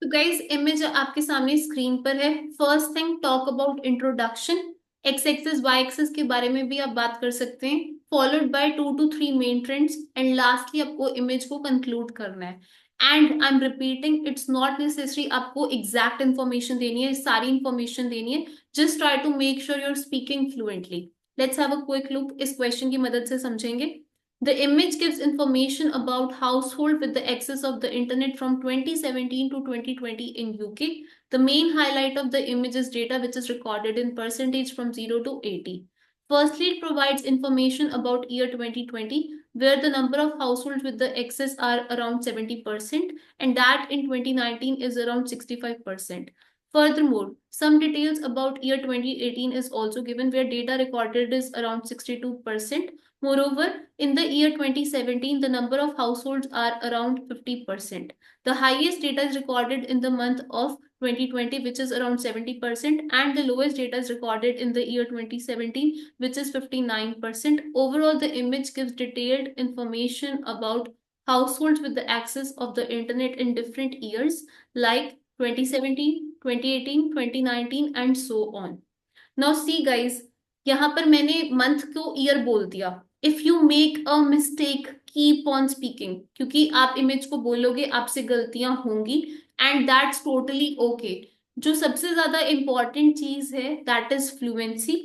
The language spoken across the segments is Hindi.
गाइस इमेज आपके सामने स्क्रीन पर है। First thing talk about introduction. X axis Y axis के बारे में भी आप बात कर सकते हैं, followed by 2 to 3 main trends, and lastly आपको इमेज को कंक्लूड करना है। And I am repeating, it's not necessary आपको एग्जैक्ट इन्फॉर्मेशन देनी है, सारी इन्फॉर्मेशन देनी है। Just try to make sure you are speaking fluently. Let's have a quick look, इस क्वेश्चन की मदद से समझेंगे। The image gives information about household with the access of the internet from 2017 to 2020 in UK. The main highlight of the image is data which is recorded in percentage from 0 to 80. Firstly, it provides information about year 2020, where the number of households with the access are around 70%, and that in 2019 is around 65%. Furthermore, some details about year 2018 is also given, where data recorded is around 62%. Moreover, in the year 2017, the number of households are around 50%. The highest data is recorded in the month of 2020, which is around 70%, and the lowest data is recorded in the year 2017, which is 59%. Overall, the image gives detailed information about households with the access of the internet in different years, like 2017, 2018, 2019, and so on. Now see guys, यहाँ पर मैंने मंथ को ईयर बोल दिया। If you make a mistake, keep on speaking, क्योंकि आप इमेज को बोलोगे, आपसे गलतियां होंगी, एंड दैट्स टोटली ओके। जो सबसे ज्यादा इंपॉर्टेंट चीज है that is fluency,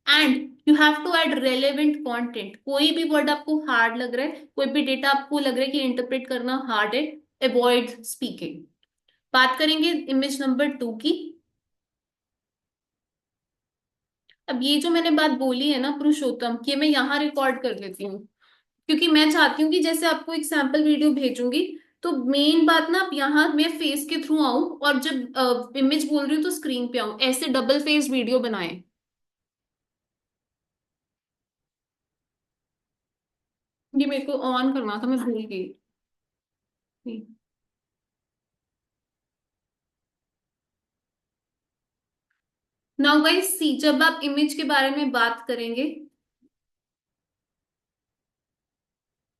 and you have to add relevant content. कोई भी वर्ड आपको हार्ड लग रहा है, कोई भी डेटा आपको लग रहा है कि इंटरप्रेट करना हार्ड है, अवॉइड स्पीकिंग। बात करेंगे इमेज नंबर 2 की। अब ये जो मैंने बात बोली है ना पुरुषोत्तम, ये मैं यहाँ रिकॉर्ड कर लेती हूँ, क्योंकि मैं चाहती हूँ कि जैसे आपको एक सैंपल वीडियो भेजूंगी, तो मेन बात ना आप यहाँ मैं फेस के थ्रू आऊं, और जब इमेज बोल रही हूँ तो स्क्रीन पे आऊं, ऐसे डबल फेस वीडियो बनाएं। ये मेरे को ऑन करना था, मैं भूल गई। नाउ गाइस सी, जब आप इमेज के बारे में बात करेंगे,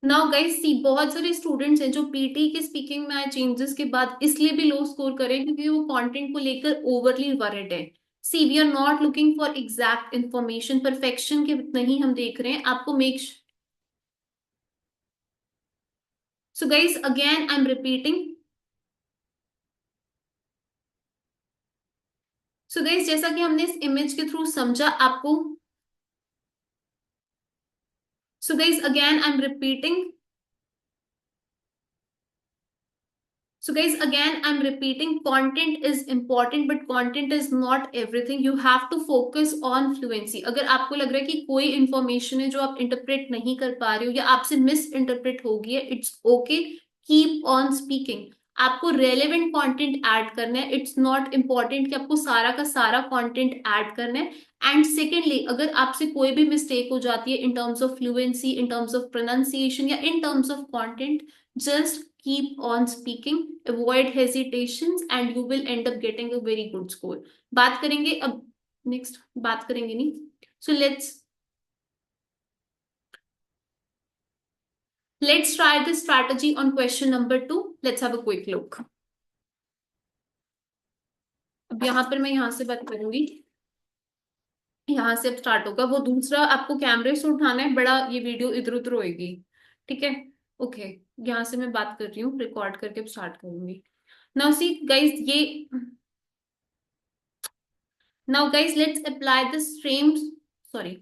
नाउ गाइस सी, बहुत सारे स्टूडेंट्स हैं जो पीटी के स्पीकिंग में आए चेंजेस के बाद इसलिए भी लो स्कोर करें क्योंकि वो कंटेंट को लेकर ओवरली वरिड है। See, we are not looking for exact information, perfection के नहीं हम देख रहे हैं, आपको make. So guys again I am repeating. So guys जैसा कि हमने इस इमेज के थ्रू समझा आपको। So guys again I am repeating. So guys, again, I'm repeating, content is important, but content is not everything. You have to focus on fluency. अगर आपको लग रहा है कि कोई इंफॉर्मेशन है जो आप इंटरप्रेट नहीं कर पा रहे हो या आपसे मिस इंटरप्रेट हो गई है, it's okay, keep on speaking. आपको रेलेवेंट कंटेंट ऐड करना है, इट्स नॉट इम्पॉर्टेंट कि आपको सारा का सारा कंटेंट ऐड करना है। एंड सेकेंडली, अगर आपसे कोई भी मिस्टेक हो जाती है in terms of fluency, in terms of pronunciation या in terms of content, just keep on speaking, avoid hesitations, and you will end up getting a very good score. बात करेंगे अब, नेक्स्ट बात करेंगे नहीं। सो let's try this strategy on question number 2. Let's have a quick look. अब यहाँ पर मैं यहाँ से बात करूंगी, यहाँ से अब स्टार्ट होगा। वो दूसरा आपको कैमरे से उठाना है, बड़ा ये वीडियो इधर उधर होएगी, ठीक है? ओके, यहाँ से मैं बात कर रही हूँ, रिकॉर्ड करके स्टार्ट करूंगी। नाउ सी गाइस, ये now guys let's apply the same, sorry,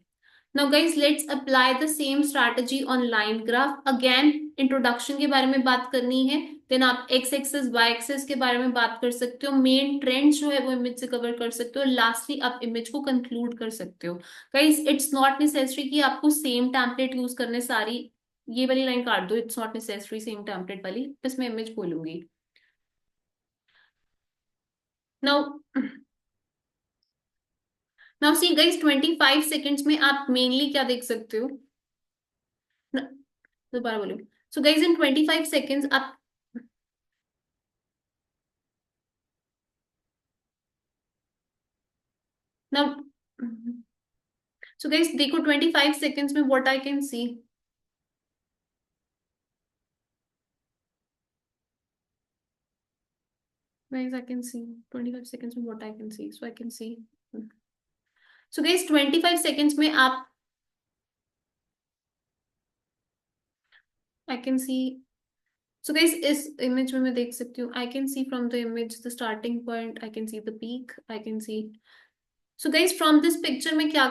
now guys let's apply the same strategy on line graph. Again introduction के बारे में बात करनी है, देन आप एक्स एक्सेस वाई एक्सेस के बारे में बात कर सकते हो, मेन ट्रेंड्स जो है वो इमेज से कवर कर सकते हो, लास्टली आप इमेज को कंक्लूड कर सकते हो। गाइस इट्स नॉट नेसेसरी कि आपको सेम टेम्पलेट यूज करने सारी। ये वाली लाइन काट दो, it's not necessary same template वाली, बस मैं इमेज बोलूंगी। Now now see guys 25 seconds में आप मेनली क्या देख सकते हो, दोबारा बोलूंगी। सो गाइस इन 25 सेकेंड्स आप, नाउ सो गाइस देखो 25 सेकेंड्स में what I can C. Guys, I can see 25 seconds में what I can see. So I can see. So guys, 25 seconds में आप I can see. So guys, इस image में मैं देख सकती हूँ. I can see from the image the starting point. I can see the peak. I can see. So guys, from this picture में क्या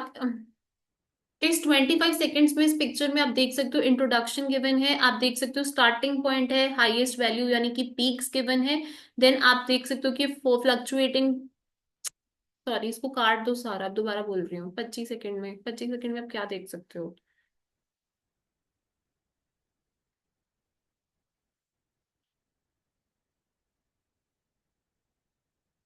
इस 25 सेकेंड्स में इस पिक्चर में आप देख सकते हो इंट्रोडक्शन गिवन है, आप देख सकते हो स्टार्टिंग पॉइंट है, हाईएस्ट वैल्यू यानी कि पीक्स गिवन है, देन आप देख सकते हो कि फ्लक्चुएटिंग, सॉरी इसको काट दो सारा, अब दोबारा बोल रही हूँ, 25 सेकेंड में, 25 सेकेंड में आप क्या देख सकते हो?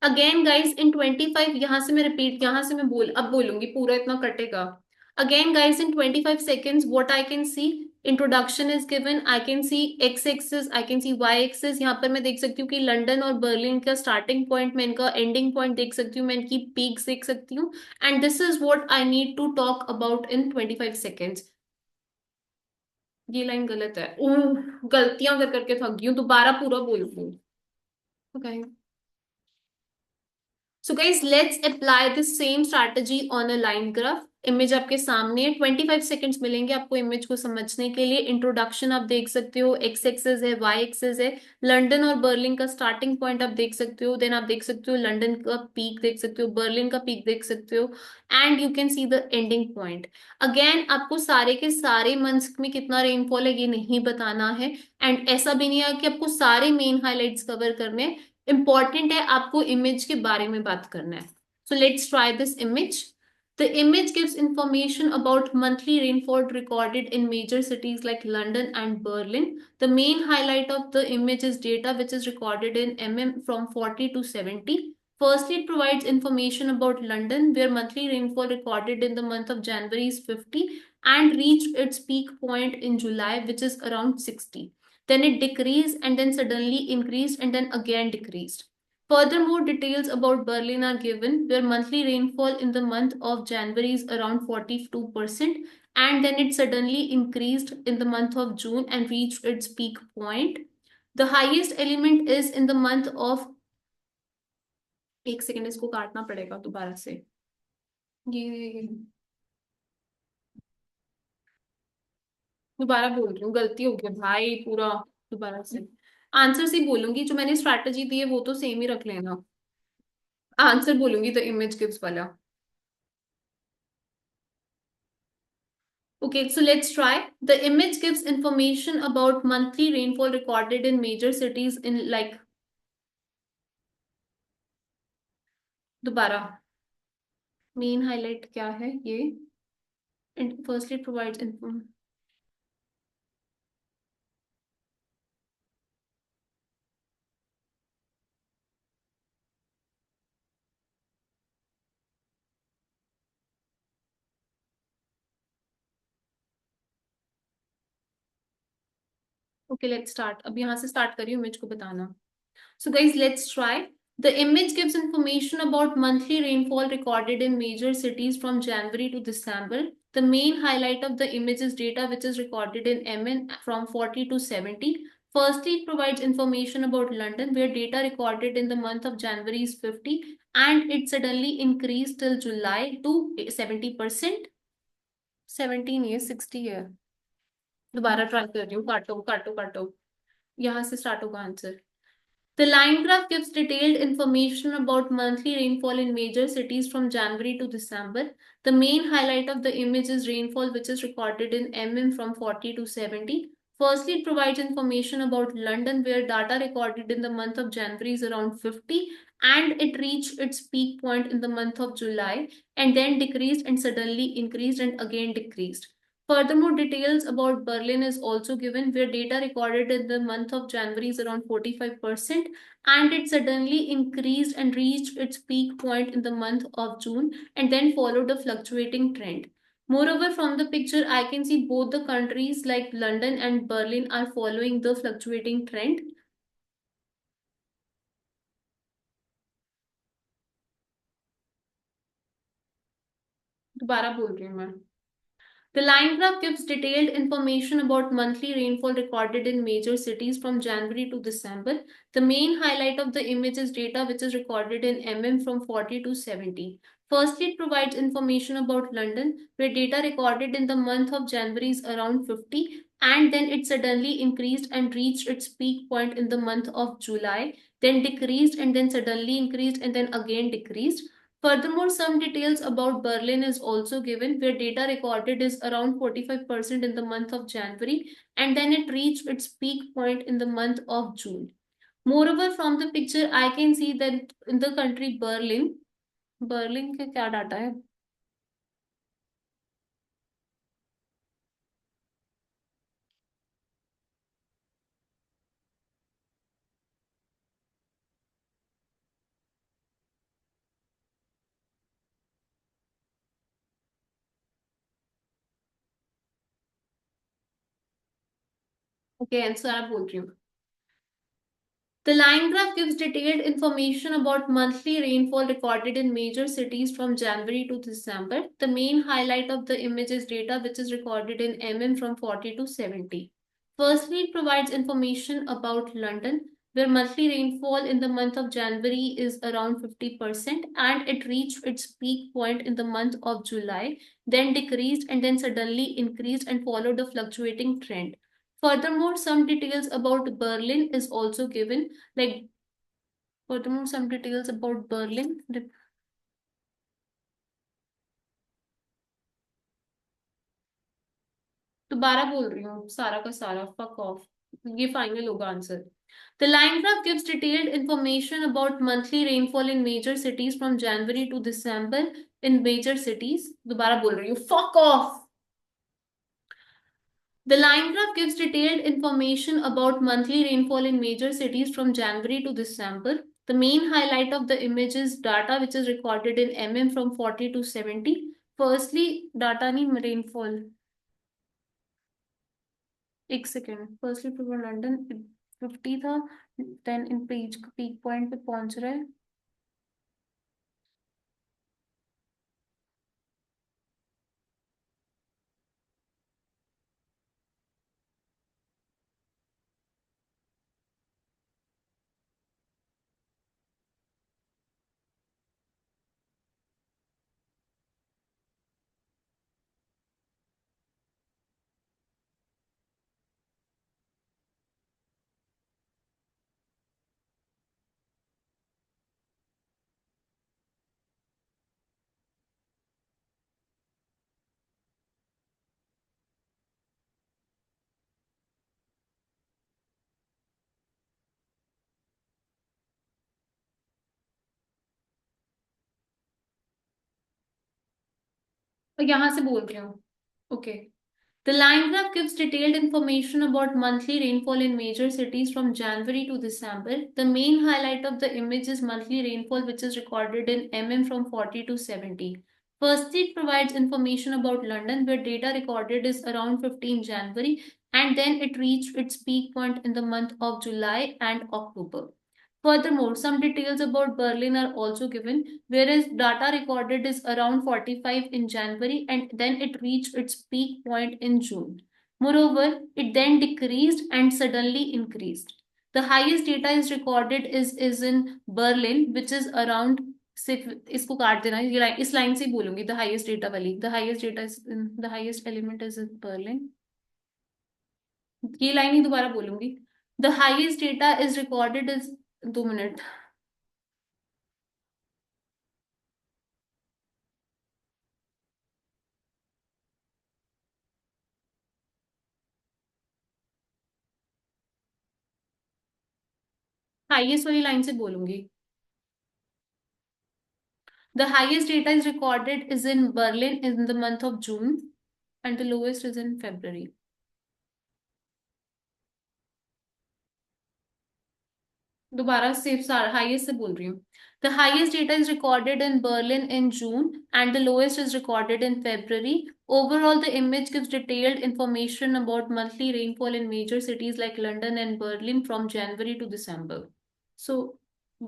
अगेन गाइस इन 25, यहां से मैं रिपीट, यहां से मैं बोल अब बोलूंगी पूरा, इतना कटेगा. Again guys in 25 seconds what I can see, introduction is given, I can see x axis, I can see y axis, यहाँ पर मैं देख सकती हूँ कि लंदन और बर्लिन का स्टार्टिंग पॉइंट, मैं इनका एंडिंग पॉइंट देख सकती हूँ, मैं इनकी पीक्स देख सकती हूँ. And this is what I need to talk about in 25 seconds. ये लाइन गलत है, गलतियां कर करके थक गई हूँ, दोबारा पूरा बोल रही हूँ. Okay. So guys let's apply this same strategy on a line graph. Image आपके सामने है, 25 सेकंड्स मिलेंगे आपको इमेज को समझने के लिए. इंट्रोडक्शन आप देख सकते हो, एक्स एक्सेस है, वाई एक्सेस है, लंदन और बर्लिन का स्टार्टिंग पॉइंट आप देख सकते हो, देन आप देख सकते हो लंदन का पीक देख सकते हो, बर्लिन का पीक देख सकते हो, and you can see the ending point. Again आपको सारे के सारे मंथ्स में कितना रेनफॉल है ये नहीं बताना है, एंड ऐसा भी नहीं है कि आपको सारे मेन हाइलाइट्स कवर करने हैं. इंपॉर्टेंट है आपको इमेज के बारे में बात करना है. सो let's try this image. The image gives information about monthly rainfall recorded in major cities like London and Berlin. The main highlight of the image is data which is recorded in mm from 40 to 70. Firstly, it provides information about London, where monthly rainfall recorded in the month of January is 50 and reached its peak point in July, which is around 60. Then it decreased and then suddenly increased and then again decreased. Furthermore, details about Berlin are given, where monthly rainfall in the month of January is around 42%, and then it suddenly increased in the month of June and reached its peak point. The highest element is in the month of, एक सेकेंड इसको काटना पड़ेगा दोबारा से, ये दोबारा बोल रही हूँ, गलती हो गई भाई पूरा, दोबारा से आंसर से बोलूंगी, जो मैंने स्ट्रैटेजी दी है वो तो सेम ही रख लेना. आंसर बोलूंगी द इमेज गिव्स वाला. Okay, so let's try. The image gives information about monthly rainfall recorded in major cities in like, दोबारा मेन हाईलाइट क्या है ये, and firstly it provides info. Okay, let's start. अब यहाँ से start करिए इमेज को बताना. So guys, let's try. The image gives information about monthly rainfall recorded in major cities from January to December. The main highlight of the image is data which is recorded in MN from 40 to 70. Firstly, it provides information about London, where data recorded in the month of January is 50 and it suddenly increased till July to 70%. 17 years, 60 year. दोबारा ट्राई कर रही हूँ, काटो काटो काटो, यहाँ से स्टार्ट होगा answer. The line graph gives detailed information about monthly rainfall in major cities from January to December. The main highlight of the image is rainfall, which is recorded in mm from 40 to 70. Firstly, it provides information about London, where data recorded in the month of January is around 50 and it reached its peak point in the month of July and then decreased and suddenly increased and again decreased. Furthermore, details about Berlin is also given, where data recorded in the month of January is around 45% and it suddenly increased and reached its peak point in the month of June and then followed a fluctuating trend. Moreover, from the picture, I can see both the countries like London and Berlin are following the fluctuating trend. दोबारा बोल रही हूँ मैं. The line graph gives detailed information about monthly rainfall recorded in major cities from January to December. The main highlight of the image is data which is recorded in from 40 to 70. Firstly, it provides information about London, where data recorded in the month of January is around 50, and then it suddenly increased and reached its peak point in the month of July, then decreased and then suddenly increased and then again decreased. Furthermore, some details about Berlin is also given, where data recorded is around 45% in the month of January, and then it reached its peak point in the month of June. Moreover, from the picture, I can see that in the country Berlin, Berlin के क्या डाटा है? ओके, आंसर आप बोल रही हूँ. The line graph gives detailed information about monthly rainfall recorded in major cities from January to December. The main highlight of the image is data which is recorded in from 40 to 70. Firstly, it provides information about London, where monthly rainfall in the month of January is around 50%, and it reached its peak point in the month of July, then decreased and then suddenly increased and followed a fluctuating trend. Furthermore, some details about Berlin is also given, like furthermore, some details about Berlin. दोबारा बोल रही हूँ सारा का सारा, फक ऑफ. ये फाइनल होगा answer. The line graph gives detailed information about monthly rainfall in major cities from January to December in major cities. दोबारा बोल रही हूँ, fuck off. The line graph gives detailed information about monthly rainfall in major cities from January to December. The main highlight of the image is data which is recorded in from 40 to 70. Firstly, data नहीं rainfall. एक सेकेंड. फर्स्टली फॉर लंदन 50 था, then in peak peak point पे पहुंच रहा है. और यहाँ से बोल रही हूँ. Okay. The line graph gives detailed information about monthly rainfall in major cities from January to December. The main highlight of the image is monthly rainfall, which is recorded in from 40 to 70. Firstly, it provides information about London, where data recorded is around 15 January, and then it reached its peak point in the month of July and October. Furthermore, some details about Berlin are also given, whereas data recorded is around 45 in January and then it reached its peak point in June. Moreover, it then decreased and suddenly increased. The highest data is recorded is in Berlin, which is around. सिर्फ इसको काट देना, ये इस लाइन से ही बोलूंगी. द हाईएस्ट डेटा वाली, the highest data is the highest element is in Berlin. ये लाइन ही दोबारा बोलूंगी. The highest data is recorded is 2 minute. Highest वाली लाइन से बोलूंगी. The highest data is recorded is in Berlin in the month of June, and the lowest is in February. दोबारा सिर्फ हाईएस्ट से बोल रही हूँ. The highest data is recorded in Berlin in June, and the lowest is recorded in February. Overall, the image gives detailed information about monthly rainfall in major cities like London and Berlin from January to December. So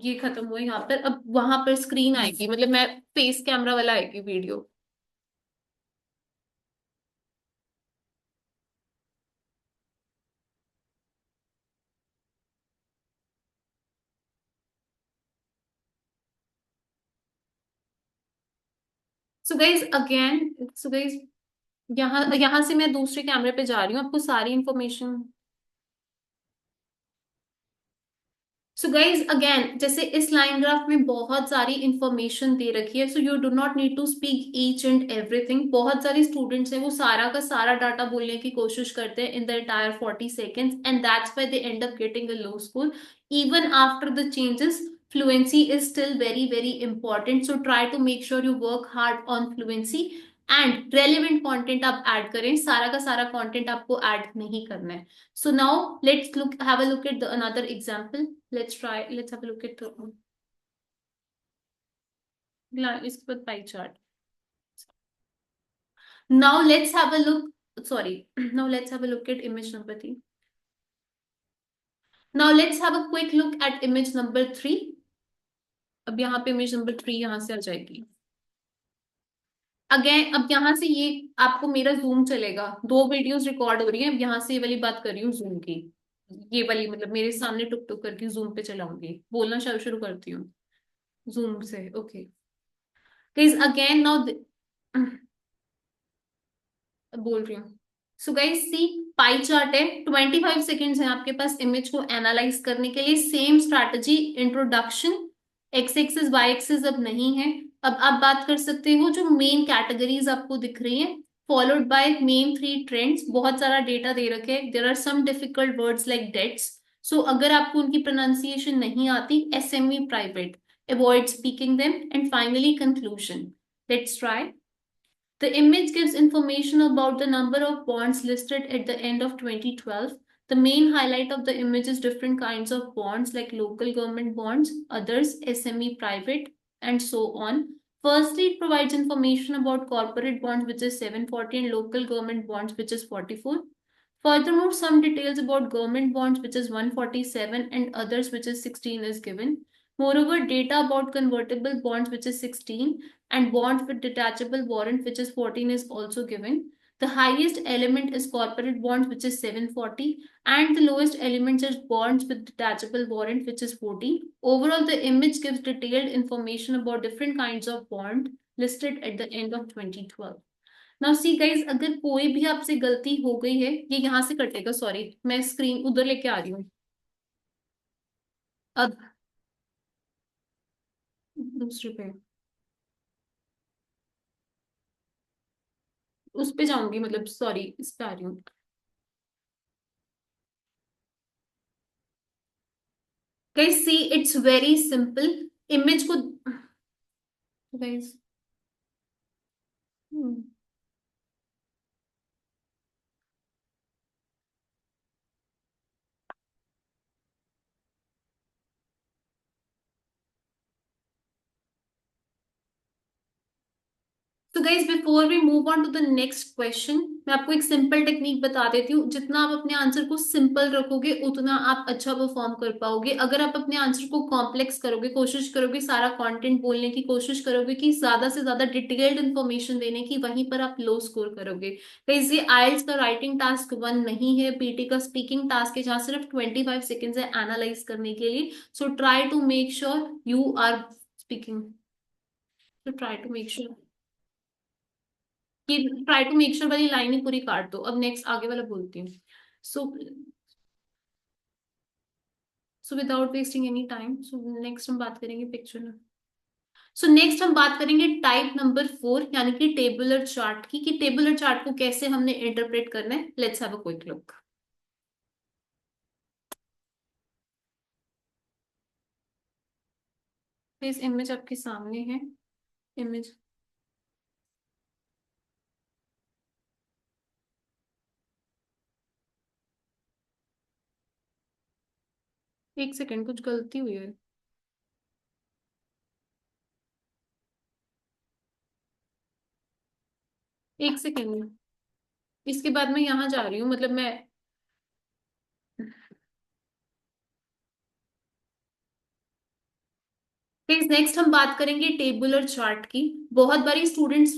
ये खत्म हुआ यहाँ पर. अब वहां पर स्क्रीन आएगी, मतलब मैं फेस कैमरा वाला आएगी वीडियो. सो गाइज यहाँ यहाँ से मैं दूसरे कैमरे पे जा रही हूँ, आपको सारी इंफॉर्मेशन। सो गाइज अगेन, जैसे इस लाइन ग्राफ में बहुत सारी इंफॉर्मेशन दे रखी है, so you do not need to speak each and everything. बहुत सारे स्टूडेंट्स हैं वो सारा का सारा डाटा बोलने की कोशिश करते हैं in the entire 40 seconds, and that's why they and up getting a low score even after the changes. Fluency is still very, very important. So try to make sure you work hard on fluency and relevant content आप ऐड करें, सारा का सारा कंटेंट आपको ऐड नहीं करना है। So now have a look at another example. Let's have a look at इसके बाद pie chart. Now let's have a look, sorry, now let's have a look at image number 3. Now let's have a quick look at image number 3. अब यहाँ पे इमेज नंबर 3 यहाँ से आ जाएगी। अगेन अब यहाँ से ये आपको मेरा जूम चलेगा, दो वीडियोस रिकॉर्ड हो रही हैं, अब यहाँ से ये वाली बात कर रही हूँ जूम की। ये वाली मतलब मेरे सामने टुक टुक करके जूम पे चलाऊंगी, बोलना शुरू शुरू करती हूँ जूम से। ओके गाइस अगेन नाउ बोल रही हूँ। सो गाइस सी, पाई चार्ट है, 25 सेकेंड्स है आपके पास इमेज को एनालाइज करने के लिए। Same strategy, introduction, x axis Y axis अब नहीं है। अब आप बात कर सकते हो जो मेन कैटेगरीज आपको दिख रही हैं, फॉलोड बाय मेन 3 ट्रेंड्स। बहुत सारा डेटा दे रखे हैं, there are some difficult words like dates, so अगर आपको उनकी प्रोनाउंसिएशन नहीं आती, SME private, avoid speaking them, and finally conclusion. Let's try. The image gives information about the number of bonds listed at the end of 2012. The main highlight of the image is different kinds of bonds like local government bonds, others SME private, and so on. Firstly, it provides information about corporate bonds, which is 740, and local government bonds, which is 44. Furthermore, some details about government bonds, which is 147, and others, which is 16, is given. Moreover, data about convertible bonds, which is 16, and bonds with detachable warrant, which is 14, is also given. The highest element is corporate bonds, which is 740, and the lowest element is bonds with detachable warrant, which is 40. Overall, the image gives detailed information about different kinds of bond listed at the end of 2012. Now see guys, अगर कोई भी आपसे गलती हो गई है, ये यहाँ से कटेगा, सॉरी मैं स्क्रीन उधर लेके आ रही हूँ। अब दूसरे पे, उस पे जाऊंगी, मतलब सॉरी इस पे आ रही हूँ। Guys see, it's very simple. Image को गाइज, तो guys before we move on to the next question, मैं आपको एक सिंपल टेक्निक बता देती हूँ। जितना आप अपने आंसर को सिंपल रखोगे उतना आप अच्छा परफॉर्म कर पाओगे। अगर आप अपने आंसर को कॉम्प्लेक्स करोगे, कोशिश करोगे सारा कंटेंट बोलने की कोशिश करोगे कि ज्यादा से ज्यादा डिटेल्ड इन्फॉर्मेशन देने की, वहीं पर आप लो स्कोर करोगे। गाइज ये आइल्स का राइटिंग टास्क 1 नहीं है, पीटी का स्पीकिंग टास्क है, जहाँ सिर्फ 25 सेकेंड्स है एनालाइज करने के लिए। So try to make sure you are speaking, तो ट्राई टू मेक श्योर कि ट्राई टू मेक श्योर वाली लाइन ही पूरी काट दो। अब नेक्स्ट आगे वाला बोलती हूँ। So so without wasting any time, so next हम बात करेंगे पिक्चर। सो नेक्स्ट हम बात करेंगे टाइप नंबर 4, यानी कि टेबुलर चार्ट की, कि टेबुलर चार्ट को कैसे हमने इंटरप्रेट करना है। Let's have a quick look. इस इमेज आपके सामने है, इमेज। एक सेकेंड, कुछ गलती हुई है। एक सेकेंड, इसके बाद मैं यहाँ जा रही हूँ, मतलब मैं नेक्स्ट हम बात करेंगे टेबुलर चार्ट की। बहुत बारी स्टूडेंट्स,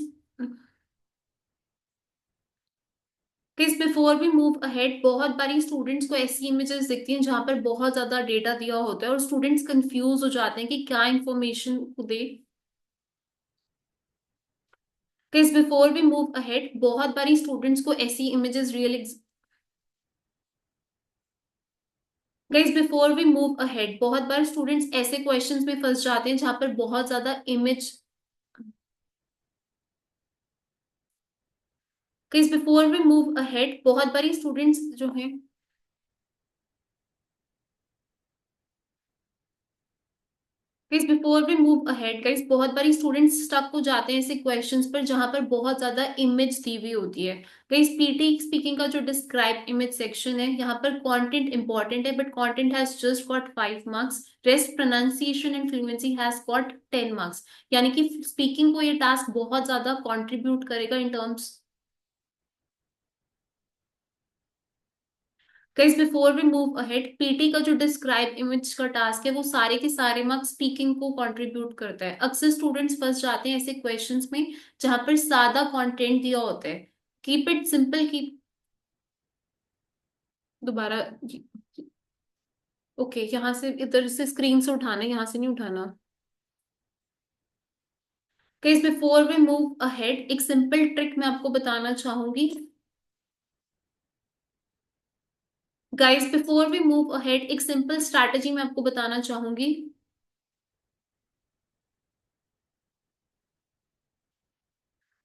किस बिफोर वी मूव अहेड, बहुत बारी स्टूडेंट्स को ऐसी इमेजेस दिखती हैं जहां पर बहुत ज्यादा डेटा दिया होता है और स्टूडेंट्स कंफ्यूज हो जाते हैं कि क्या इंफॉर्मेशन दे। Guys before we move ahead, बहुत बारी स्टूडेंट्स को ऐसी images real guys before we move ahead, बहुत बार स्टूडेंट्स ऐसे क्वेश्चंस में फंस जाते हैं जहां पर बहुत ज्यादा image. Guys before we move ahead, बहुत बारी स्टूडेंट्स जो हैं, guys before we move ahead, guys बहुत बारी स्टूडेंट्स स्टक हो जाते हैं ऐसे क्वेश्चंस पर जहां पर बहुत ज्यादा इमेज दी हुई होती है। गाइस पीटी स्पीकिंग का जो डिस्क्राइब इमेज सेक्शन है, यहाँ पर कंटेंट इंपॉर्टेंट है, but content has just got 5 marks. Rest pronunciation and fluency has got 10 marks. यानी कि स्पीकिंग को ये टास्क बहुत ज्यादा कंट्रीब्यूट करेगा in terms. Guys before we move ahead, PT का जो डिस्क्राइब इमेज का टास्क है वो सारे के सारे मार्क्स स्पीकिंग को कंट्रीब्यूट करता है। अक्सर स्टूडेंट्स फंस जाते हैं ऐसे क्वेश्चंस में जहां पर सादा कंटेंट दिया होता है। Keep it simple, keep. दोबारा। ओके, यहाँ से इधर से स्क्रीन से उठाना है, यहाँ से नहीं उठाना। Guys before we move ahead, एक सिंपल ट्रिक मैं आपको बताना चाहूंगी। Guys before we move ahead, एक सिंपल स्ट्रैटेजी मैं आपको बताना चाहूंगी।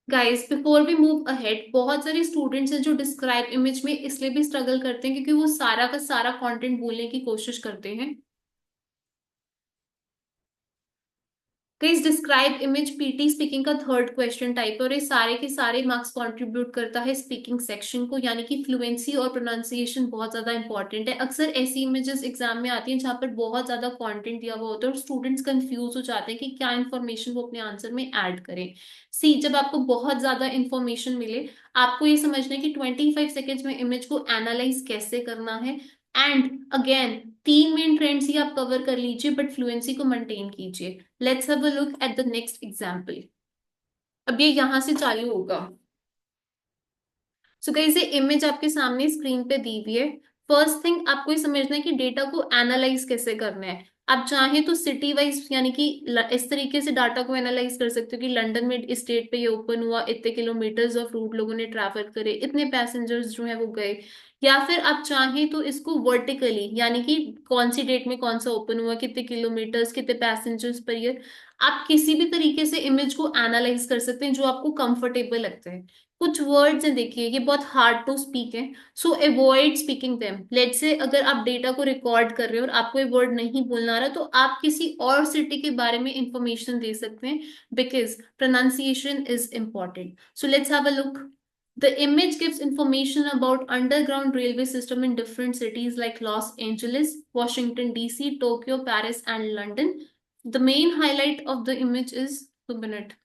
Guys before we move ahead, बहुत सारे स्टूडेंट्स हैं जो डिस्क्राइब इमेज में इसलिए भी स्ट्रगल करते हैं क्योंकि वो सारा का सारा कंटेंट बोलने की कोशिश करते हैं। Guys describe image PT speaking का थर्ड क्वेश्चन टाइप है और ये सारे के सारे मार्क्स कंट्रीब्यूट करता है स्पीकिंग सेक्शन को, यानी कि फ्लुएंसी और प्रोनाउंसिएशन बहुत ज्यादा इंपॉर्टेंट है। अक्सर ऐसी इमेजेस एग्जाम में आती हैं जहां पर बहुत ज्यादा कंटेंट दिया हुआ होता है और स्टूडेंट्स कंफ्यूज हो जाते हैं कि क्या इन्फॉर्मेशन वो अपने आंसर में ऐड करें। सी, जब आपको बहुत ज्यादा इन्फॉर्मेशन मिले, आपको ये समझना है कि 25 सेकेंड्स में इमेज को एनालाइज कैसे करना है। एंड अगेन, 3 मेन ट्रेंड्स ही आप कवर कर लीजिए बट फ्लुएंसी को मेंटेन कीजिए। Let's have a look at the next example. अब ये यहां से चालू होगा। सो गाइस ये इमेज आपके सामने स्क्रीन पे दी हुई है। फर्स्ट थिंग आपको ये समझना है कि डेटा को एनालाइज कैसे करना है। आप चाहें तो सिटी वाइज, यानी कि इस तरीके से डाटा को एनालाइज कर सकते हो कि लंदन में इस डेट पे ये ओपन हुआ, इतने किलोमीटर्स ऑफ रूट लोगों ने ट्रैवल करे, इतने पैसेंजर्स जो है वो गए। या फिर आप चाहें तो इसको वर्टिकली, यानी कि कौन सी डेट में कौन सा ओपन हुआ, कितने किलोमीटर्स, कितने पैसेंजर्स पर ईयर। आप किसी भी तरीके से इमेज को एनालाइज कर सकते हैं जो आपको कंफर्टेबल लगता है। कुछ वर्ड्स हैं, देखिए ये बहुत हार्ड टू स्पीक है, सो avoid speaking them. Let's say अगर आप डेटा को रिकॉर्ड कर रहे हो और आपको ये वर्ड नहीं बोलना आ रहा, तो आप किसी और सिटी के बारे में इंफॉर्मेशन दे सकते हैं, because pronunciation is important. So let's have a look. The image gives information about underground railway system in different cities like Los Angeles, Washington DC, Tokyo, Paris, and London. The main highlight of the image is the minute.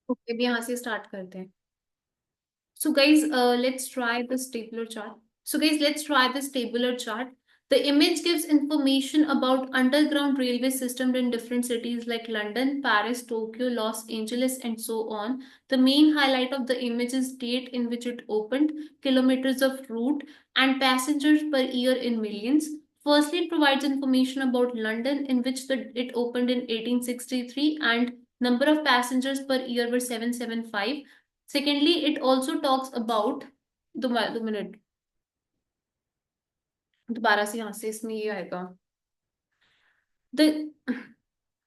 Okay, भी यहाँ से स्टार्ट करते हैं। So guys, let's try this tabular chart. So guys, let's try this tabular chart. The image gives information about underground railway system in different cities like London, Paris, Tokyo, Los Angeles, and so on. The main highlight of the image is date in which it opened, kilometers of route, and passengers per year in millions. Firstly, it provides information about London, in which it opened in 1863, and number of passengers per year were 775. Secondly, it also talks about the minute. दोबारा से यहाँ से इसमें ये आएगा। The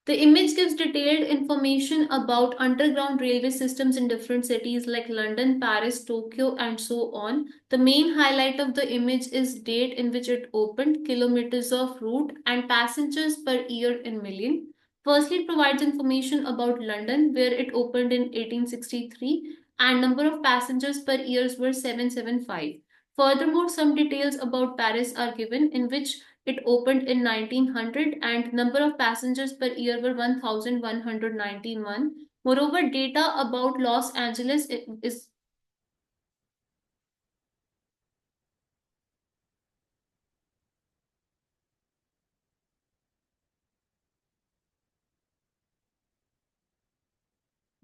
The image gives detailed information about underground railway systems in different cities like London, Paris, Tokyo, and so on. The main highlight of the image is date in which it opened, kilometers of route, and passengers per year in million. Firstly, it provides information about London, where it opened in 1863, and number of passengers per year were 775. Furthermore, some details about Paris are given, in which it opened in 1900 and number of passengers per year were 1191. Moreover, data about Los Angeles is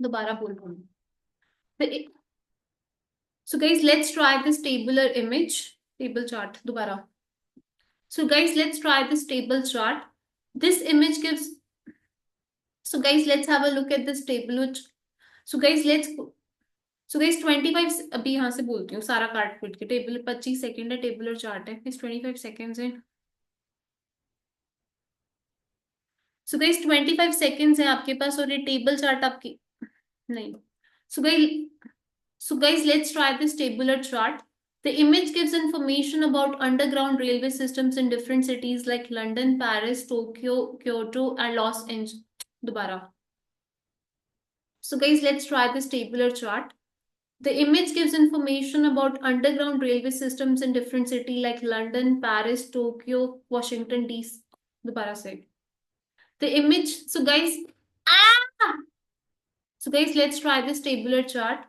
दोबारा बोल रहा हूँ. The- So guys, let's try this tabular image, table chart. दोबारा. So guys, let's try this table chart. This image gives. So guys, let's have a look at this table. So guys, let's. So guys 25 अभी यहाँ से बोलती हूँ सारा काट पीट के. टेबल 25 सेकंड है, टेबुलर चार्ट है, इस 25 सेकंड्स है. सो गाइस 25 सेकंड्स है आपके पास और ये टेबल चार्ट आपकी नहीं. So guys let's try this tabular chart. The image gives information about underground railway systems in different cities like London, Paris, Tokyo, Kyoto, and Los Angeles. दोबारा. So guys, let's try this tabular chart. The image gives information about underground railway systems in different cities like London, Paris, Tokyo, Washington DC. दोबारा से. The image. So guys, let's try this tabular chart.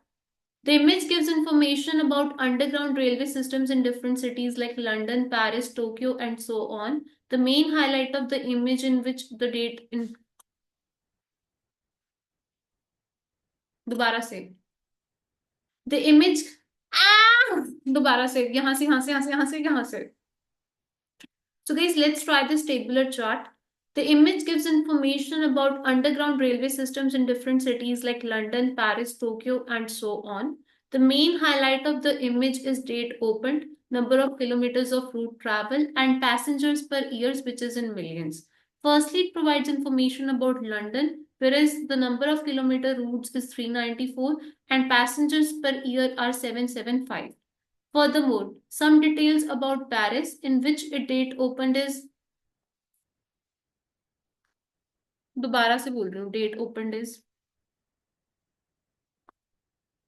The image gives information about underground railway systems in different cities like London, Paris, Tokyo, and so on. The main highlight of the image in which the date in दोबारा से. The image. दोबारा से यहाँ से यहाँ से यहाँ से यहाँ से यहाँ से. So guys, let's try this tabular chart. The image gives information about underground railway systems in different cities like London, Paris, Tokyo, and so on. The main highlight of the image is date opened, number of kilometers of route travel, and passengers per year, which is in millions. Firstly, it provides information about London, whereas the number of kilometer routes is 394 and passengers per year are 775. Furthermore, some details about Paris, in which a date opened is. दोबारा से बोल रही हूँ, डेट ओपनड इज.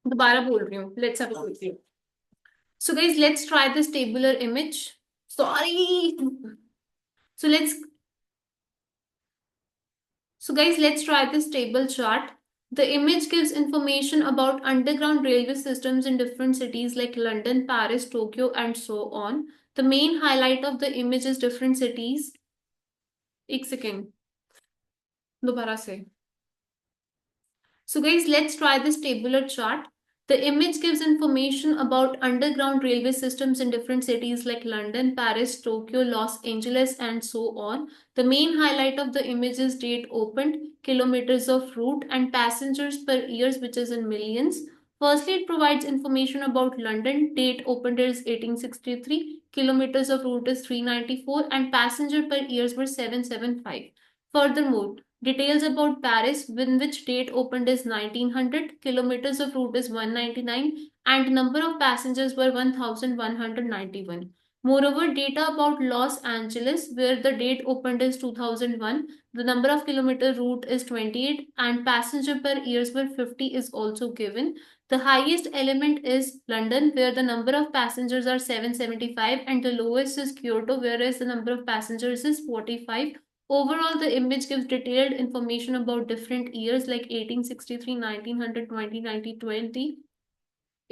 दोबारा बोल रही हूँ, let's have a quick. So guys, let's try this tabular image. Sorry. So let's So guys, let's try this table chart. The image gives information about underground railway systems in different cities like London, Paris, Tokyo, and so on. The main highlight of the image is different cities. एक सेकेंड. दोबारा से. So guys, let's try this tabular chart. The image gives information about underground railway systems in different cities like London, Paris, Tokyo, Los Angeles, and so on. The main highlight of the image is date opened, kilometers of route, and passengers per year, which is in millions. Firstly, it provides information about London. Date opened is 1863, kilometers of route is 394, and passenger per years were 775. Furthermore, details about Paris, when which date opened is 1900, kilometers of route is 199, and number of passengers were 1191. Moreover, data about Los Angeles, where the date opened is 2001, the number of kilometer route is 28, and passenger per years were 50 is also given. The highest element is London, where the number of passengers are 775, and the lowest is Kyoto, whereas the number of passengers is 45. Overall, the image gives detailed information about different years like 1863, 1900, 2090, 20.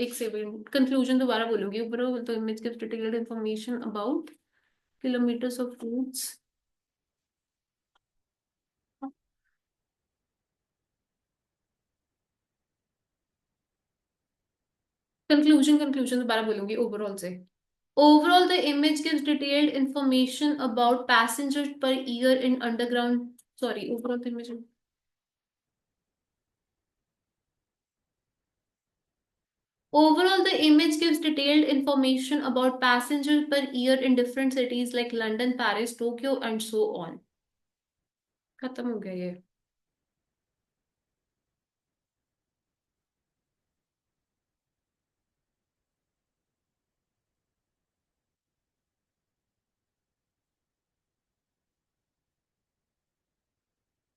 एक सेकंड, कंक्लूजन दोबारा बोलूंगी. Overall, the image gives detailed information about kilometers of routes. Conclusion दोबारा बोलूंगी overall से. Overall, the image gives detailed information about passengers per year in underground. Sorry, overall, the image. Overall, the image gives detailed information about passenger per year in different cities like London, Paris, Tokyo, and so on. खत्म हो गया ये।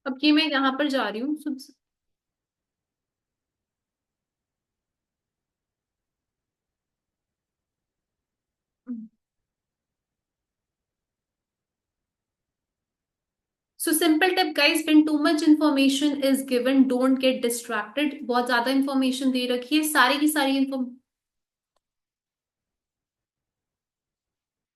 अब ये मैं यहाँ पर जा रही हूँ। So simple tip guys, when too much information is given, don't get distracted. बहुत ज्यादा information दे रखी है, सारी की सारी info।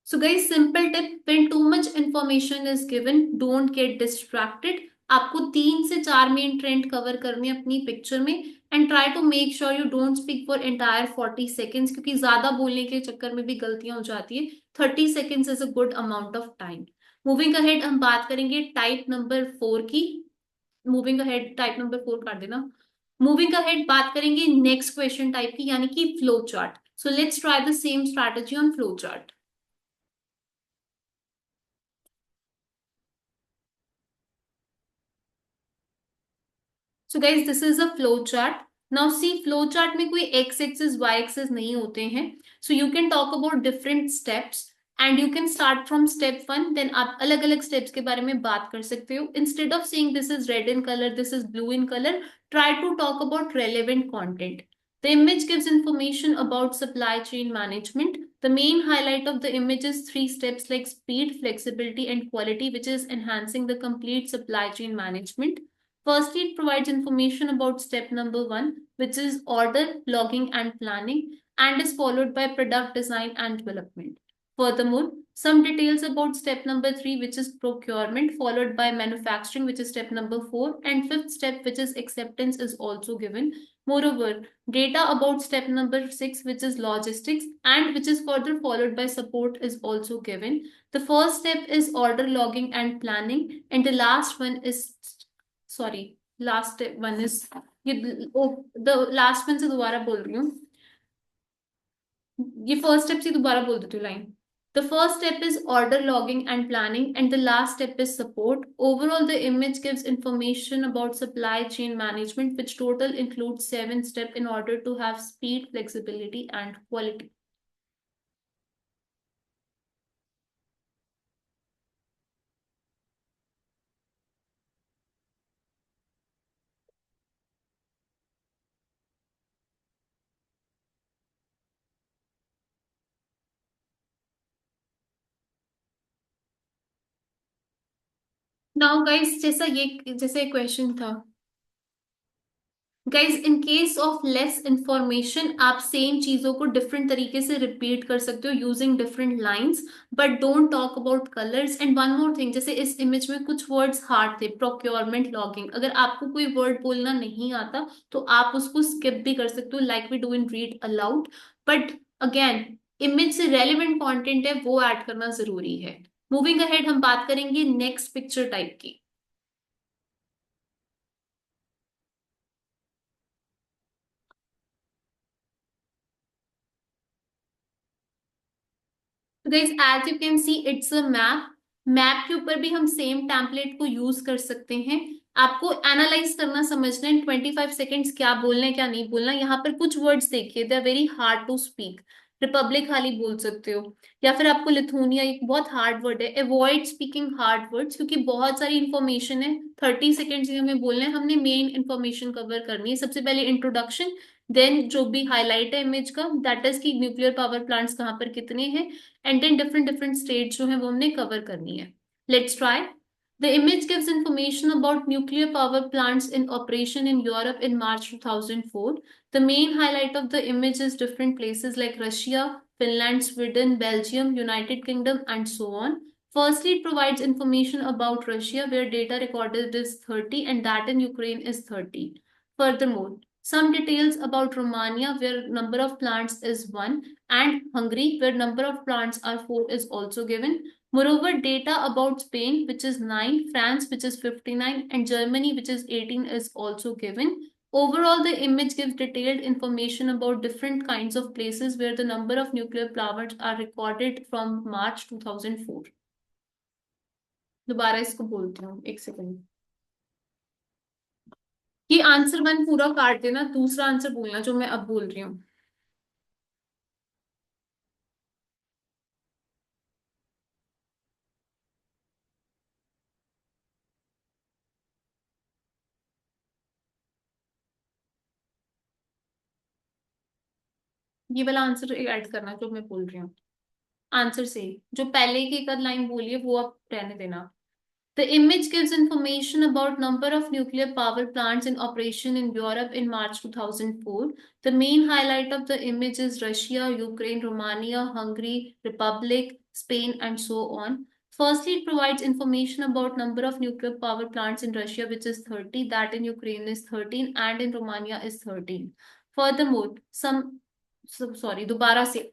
So guys, simple tip, when too much information is given, don't get distracted. आपको 3 से 4 मेन ट्रेंड कवर करने हैं अपनी पिक्चर में, and try to make sure you don't speak for entire 40 seconds, क्योंकि ज्यादा बोलने के चक्कर में भी गलतियां हो जाती है। 30 seconds is a good amount of time. Moving ahead हम बात करेंगे टाइप नंबर 4 की। मूविंग अहेड टाइप नंबर 4 काट देना। मूविंग अहेड बात करेंगे नेक्स्ट क्वेश्चन टाइप की, यानी कि flow chart. So let's try the same strategy on flow chart. So guys this is a flow chart. Now see, flow chart में कोई एक्स एक्सिस वाई एक्सिस नहीं होते हैं। So you can talk about different steps, and you can start from step 1, then आप अलग अलग स्टेप्स के बारे में बात कर सकते हो। Instead of saying this is red in colour, this is blue in colour, try to talk about relevant content. The image gives information about supply chain management. The main highlight of the image is 3 steps like speed, flexibility, and quality, which is enhancing the complete supply chain management. Firstly, it provides information about step number 1, which is order, logging, and planning, and is followed by product design and development. Furthermore, some details about step number 3, which is procurement, followed by manufacturing, which is step number 4, and fifth step, which is acceptance, is also given. Moreover, data about step number 6, which is logistics, and which is further followed by support, is also given. The first step is order logging and planning, and the last one is, sorry, last one is, ये द लास्ट वन से दोबारा बोल रही हूँ। ये फर्स्ट स्टेप से दोबारा बोल देती हूँ line. The first step is order logging and planning, and the last step is support. Overall, the image gives information about supply chain management, which total includes 7 steps in order to have speed, flexibility, and quality. Now, guys, जैसे क्वेश्चन था, guys in case of less information आप सेम चीजों को डिफरेंट तरीके से रिपीट कर सकते हो using different lines, but don't talk about colours. And one more thing, जैसे इस इमेज में कुछ वर्ड्स हार्ड थे, प्रोक्योरमेंट, लॉगिंग, अगर आपको कोई वर्ड बोलना नहीं आता तो आप उसको स्किप भी कर सकते हो, like we do in read aloud. But again, image से रेलिवेंट कॉन्टेंट है वो ऐड करना जरूरी है। मूविंग अहेड हम बात करेंगे नेक्स्ट पिक्चर टाइप की। तो guys as you can see it's a map. Map के ऊपर भी हम सेम टेम्पलेट को यूज कर सकते हैं। आपको एनालाइज करना समझना है 25 सेकेंड्स क्या बोलना है क्या नहीं बोलना। यहाँ पर कुछ वर्ड्स देखिए, they are very hard to speak. Republic खाली बोल सकते हो, या फिर आपको लिथुनिया एक बहुत हार्ड वर्ड है, अवॉइड स्पीकिंग हार्ड वर्ड्स, क्योंकि बहुत सारी इंफॉर्मेशन है। 30 सेकेंड्स हमें बोलना है, हमने मेन इंफॉर्मेशन कवर करनी है। सबसे पहले इंट्रोडक्शन, देन जो भी हाईलाइट है इमेज का, दैट इज की न्यूक्लियर पावर प्लांट्स कहाँ पर कितने हैं, and then different different state जो है वो हमने कवर करनी है। Let's try. The image gives information about nuclear power plants in operation in Europe in March 2004. The main highlight of the image is different places like Russia, Finland, Sweden, Belgium, United Kingdom, and so on. Firstly, it provides information about Russia, where data recorded is 30 and that in Ukraine is 30. Furthermore, some details about Romania, where number of plants is 1, and Hungary, where number of plants are 4, is also given. Moreover, data about Spain, which is 9, France, which is 59, and Germany, which is 18, is also given. Overall, the image gives detailed information about different kinds of places where the number of nuclear plants are recorded from March 2004. दोबारा इसको बोलती हूँ, एक सेकंड। ये आंसर वन पूरा काट देना, दूसरा आंसर बोलना जो मैं अब बोल रही हूँ। ये वाला आंसर ऐड करना जो मैं बोल रही हूँ, आंसर से जो पहले की एक लाइन बोली है वो अब रहने देना। The image gives information about number of nuclear power plants in operation in Europe in March 2004. The main highlight of the image is Russia, Ukraine, Romania, Hungary, Republic, Spain, and so on. Firstly, it provides information about number of nuclear power plants in Russia, which is 30, that in Ukraine is 13, and in Romania is 13. Furthermore, sorry, दोबारा से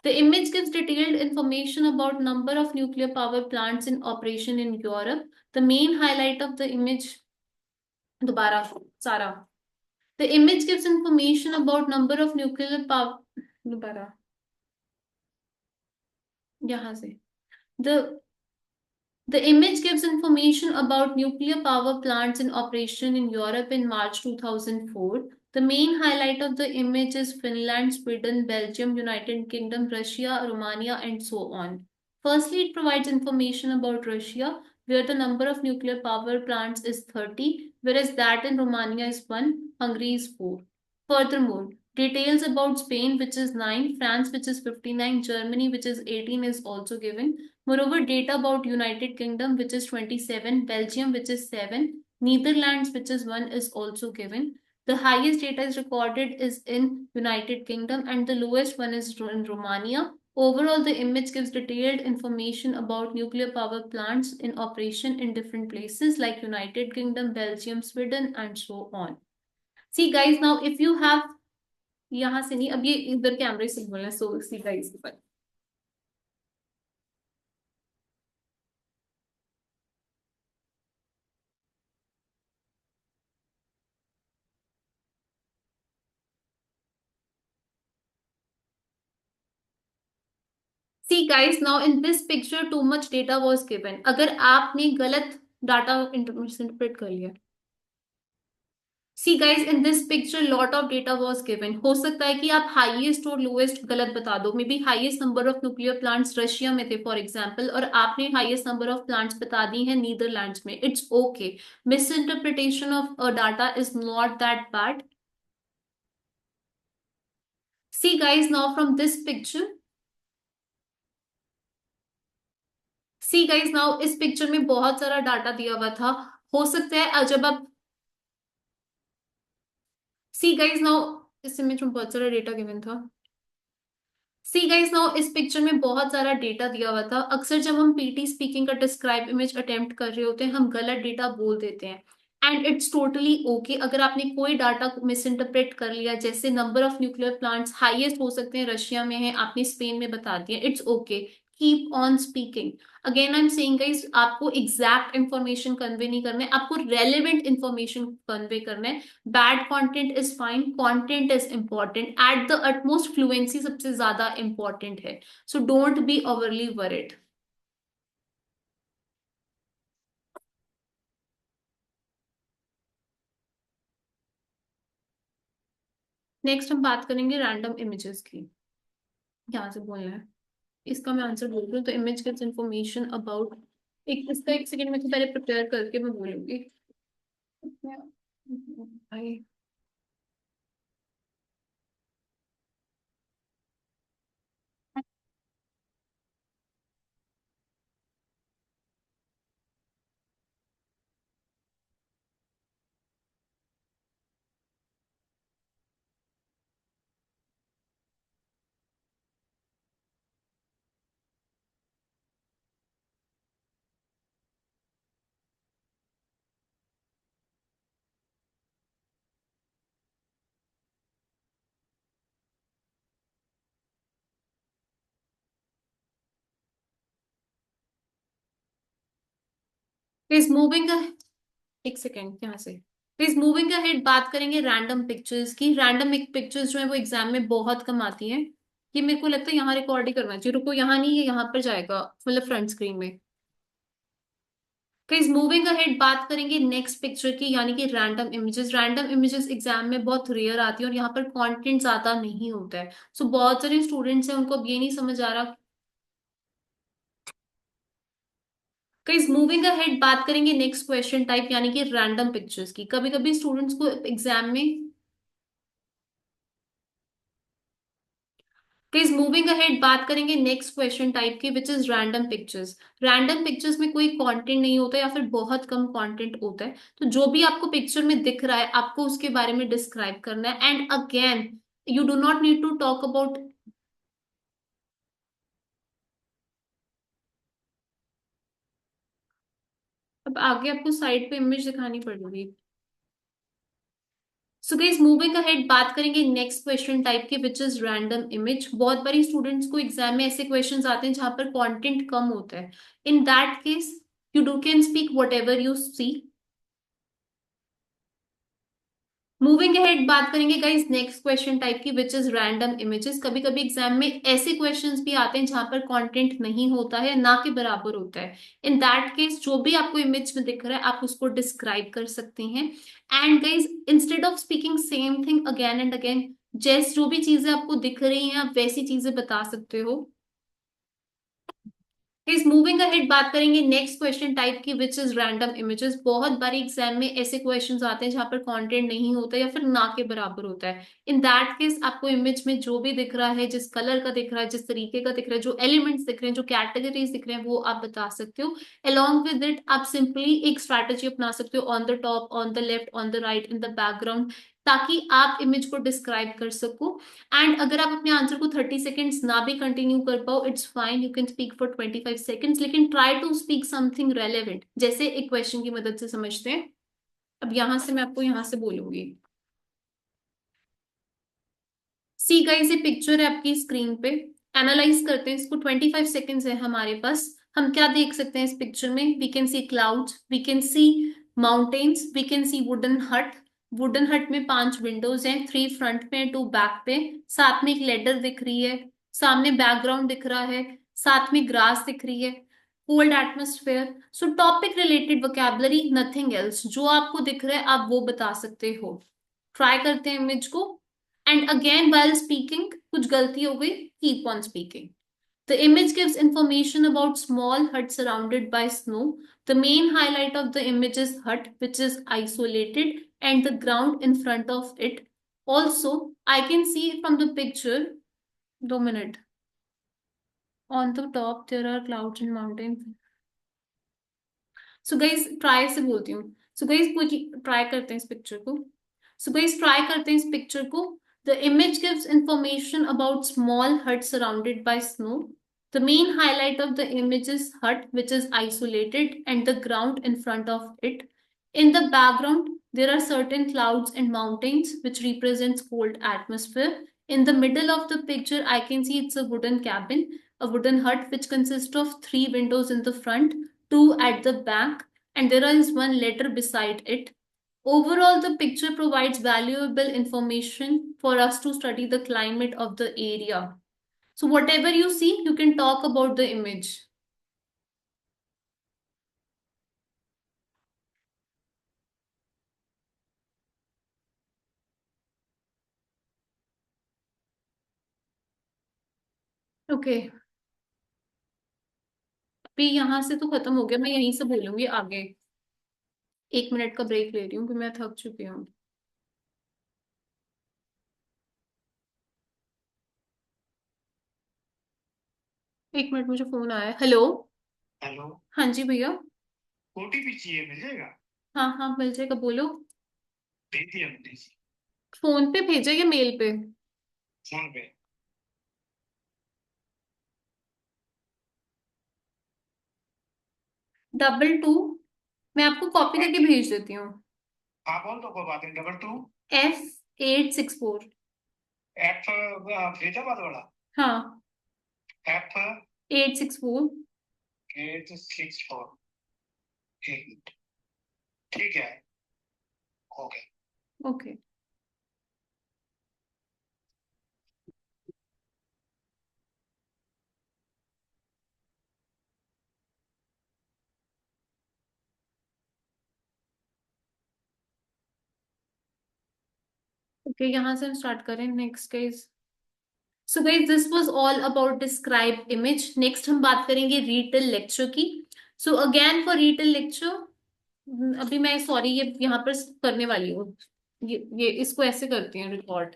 the image gives detailed information about number of nuclear power plants in operation in Europe. The main highlight of the image, दोबारा सारा. The image gives information about number of nuclear power, दोबारा यहाँ से. The The image gives information about nuclear power plants in operation in Europe in March 2004. The main highlight of the image is Finland, Sweden, Belgium, United Kingdom, Russia, Romania, and so on. Firstly, it provides information about Russia, where the number of nuclear power plants is 30, whereas that in Romania is 1, Hungary is 4. Furthermore, details about Spain, which is 9, France, which is 59, Germany, which is 18, is also given. Moreover, data about United Kingdom, which is 27, Belgium, which is 7, Netherlands, which is 1, is also given. The highest data is recorded is in United Kingdom and the lowest one is in Romania. Overall, the image gives detailed information about nuclear power plants in operation in different places like United Kingdom, Belgium, Sweden, and so on. See guys, now if you have यहाँ से नहीं, अब ये इधर कैमरे से बोलना, so see guys. See guys, now in this picture too much data was given. अगर आपने गलत डाटा इंटरप्रेट कर लिया. See guys, in this picture lot of data was given. हो सकता है कि आप हाईएस्ट और लोएस्ट गलत बता दो. May be highest number of nuclear plants Russia में थे फॉर एग्जाम्पल, और आपने हाईएस्ट नंबर ऑफ प्लांट्स बता दी है नीदरलैंड्स में. It's okay. Miss interpretation of data is not that bad. See guys, now from this picture, see guys, now इस पिक्चर में बहुत सारा डाटा दिया हुआ था. हो सकता है जब आप सी गाइस नाउ, इस इमेज में बहुत सारा डेटा गिवन था. सी गाइस नाउ इस पिक्चर में बहुत सारा डेटा दिया हुआ था. अक्सर जब हम पीटी स्पीकिंग का डिस्क्राइब इमेज अटेम्प्ट कर रहे होते हैं हम गलत डेटा बोल देते हैं. एंड इट्स टोटली ओके अगर आपने कोई डाटा मिस इंटरप्रेट कर लिया, जैसे number of nuclear plants highest हो सकते हैं रशिया में है, आपने स्पेन में बता दिया. It's okay. Keep on speaking. Again I am saying guys, आपको एग्जैक्ट इंफॉर्मेशन कन्वे नहीं करना है, आपको रेलेवेंट इंफॉर्मेशन कन्वे करना है. Bad content is fine, content is important. At the utmost fluency सबसे ज्यादा इंपॉर्टेंट है. So don't be overly worried. Next हम बात करेंगे रैंडम इमेजेस की. यहाँ से बोलना है. इसका मैं आंसर बोल रही हूँ. तो इमेज गिव्स इंफॉर्मेशन अबाउट, एक इसका एक सेकंड में तो पहले प्रिपेयर करके मैं बोलूंगी. Is moving. एक सेकेंड यहाँ से. इस मूविंग अहेड बात करेंगे रैंडम पिक्चर्स की। रैंडम पिक्चर्स जो है वो एग्जाम में बहुत कम आती हैं। ये मेरे को लगता है यहाँ रिकॉर्ड ही करना चाहिए। रुको, यहाँ नहीं, ये यहाँ पर जाएगा, मतलब फ्रंट स्क्रीन में। गाइस मूविंग अहेड बात करेंगे नेक्स्ट पिक्चर की, यानी कि random images. Random images exam में बहुत रेयर आती है और यहाँ पर कंटेंट ज्यादा नहीं होता है। सो बहुत सारे स्टूडेंट्स हैं, उनको अब ये नहीं समझ आ रहा। गाइस मूविंग अहेड बात करेंगे नेक्स्ट क्वेश्चन टाइप, यानी कि रैंडम पिक्चर्स की। कभी कभी स्टूडेंट्स को एग्जाम में। गाइस मूविंग अहेड बात करेंगे नेक्स्ट क्वेश्चन टाइप की, which is random pictures. Random pictures में कोई कंटेंट नहीं होता या फिर बहुत कम कंटेंट होता है। तो जो भी आपको पिक्चर में दिख रहा है, आपको उसके बारे में डिस्क्राइब करना है। And again, you do not need to talk about. अब आगे आपको साइड पे इमेज दिखानी पड़ेगी। सो गाइस मूविंग अहेड बात करेंगे नेक्स्ट क्वेश्चन टाइप के, विच इज रैंडम इमेज। बहुत बारी स्टूडेंट्स को एग्जाम में ऐसे क्वेश्चंस आते हैं जहां पर कंटेंट कम होता है। In that case, you do can speak whatever you see. Moving ahead बात करेंगे गाइस नेक्स्ट क्वेश्चन टाइप की, विच इज रैंडम इमेजेस। कभी कभी एग्जाम में ऐसे क्वेश्चंस भी आते हैं जहां पर कंटेंट नहीं होता है, ना के बराबर होता है। इन दैट केस, जो भी आपको इमेज में दिख रहा है, आप उसको डिस्क्राइब कर सकते हैं। And guys, instead of speaking same thing again and again, जैस जो भी चीजें आपको दिख रही हैं, आप वैसी चीजें बता सकते हो। इस मूविंग अहेड बात करेंगे नेक्स्ट क्वेश्चन टाइप की, विच इज रैंडम इमेजेस। बहुत बारी एग्जाम में ऐसे क्वेश्चंस आते हैं जहां पर कंटेंट नहीं होता या फिर ना के बराबर होता है। इन दैट केस, आपको इमेज में जो भी दिख रहा है, जिस कलर का दिख रहा है, जिस तरीके का दिख रहा है, जो एलिमेंट्स दिख रहे हैं, जो कैटेगरीज दिख रहे हैं, वो आप बता सकते हो। अलॉन्ग विद इट, आप सिंपली एक स्ट्रैटेजी अपना सकते हो, on the top, on the left, on the right, in the background, ताकि आप इमेज को डिस्क्राइब कर सको। एंड अगर आप अपने आंसर को 30 सेकेंड्स ना भी कंटिन्यू कर पाओ, it's fine, you can speak for 25 seconds, लेकिन try to speak something relevant, जैसे एक क्वेश्चन की मदद से समझते हैं। अब यहां से मैं आपको यहां से बोलूंगी। सी गाइस, ये पिक्चर है आपकी स्क्रीन पे। एनालाइज करते हैं इसको। 25 सेकेंड्स है हमारे पास। हम क्या देख सकते हैं इस पिक्चर में? We can see clouds, we can see mountains, we can see wooden hut. Wooden hut में 5 विंडोज हैं, 3 फ्रंट पे, 2 बैक पे। साथ में एक लेडर दिख रही है। सामने बैकग्राउंड दिख रहा है। साथ में ग्रास दिख रही है। Cold atmosphere. सो topic related vocabulary, nothing else. जो आपको दिख रहा है आप वो बता सकते हो। ट्राई करते हैं इमेज को। एंड अगेन while speaking, कुछ गलती हो गई, keep on speaking. The image gives information about small hut surrounded by snow. The main highlight of the image is hut, which is isolated, and the ground in front of it. Also, I can see from the picture, 2 minutes. On the top, there are clouds and mountains. So guys try से बोलती हूँ। सो गाइस कुछ ट्राई करते हैं इस पिक्चर को। सो गाइस ट्राई करते हैं इस पिक्चर को। The image gives information about small hut surrounded by snow. The main highlight of the image is hut which is isolated and the ground in front of it. In the background, there are certain clouds and mountains which represents cold atmosphere. In the middle of the picture, I can see it's a wooden cabin, a wooden hut which consists of 3 windows in the front, two at the back, and there is one letter beside it. Overall, the picture provides valuable information for us to study the climate of the area. So, whatever you see, you can talk about the image. Okay. अभी यहाँ से तो खत्म हो गया, मैं यहीं से बोलूंगी आगे। 1 मिनट का ब्रेक ले रही हूँ, क्योंकि मैं थक चुकी हूँ। 1 मिनट, मुझे फोन आया है। हेलो। हेलो। हाँ जी भैया। ओटीपी चाहिए, मिल जाएगा? हाँ हाँ, मिल जाएगा, बोलो। भेज दिया मैंने। फोन पे भेजा या मेल पे? फोन पे। 22। मैं आपको कॉपी करके भेज देती हूँ। हाँ बोल दो, कोई बात नहीं। 22F864। एफ फरीदाबाद वाला। हाँ। F864। 864। ठीक है। ओके। ओके, यहाँ से हम स्टार्ट करें। Next guys, so guys this was all about describe image. Next हम बात करेंगे रीटेल लेक्चर की। So again for retail lecture, अभी मैं सॉरी ये यहाँ पर करने वाली हूँ। ये इसको ऐसे करती हैं रिकॉर्ड।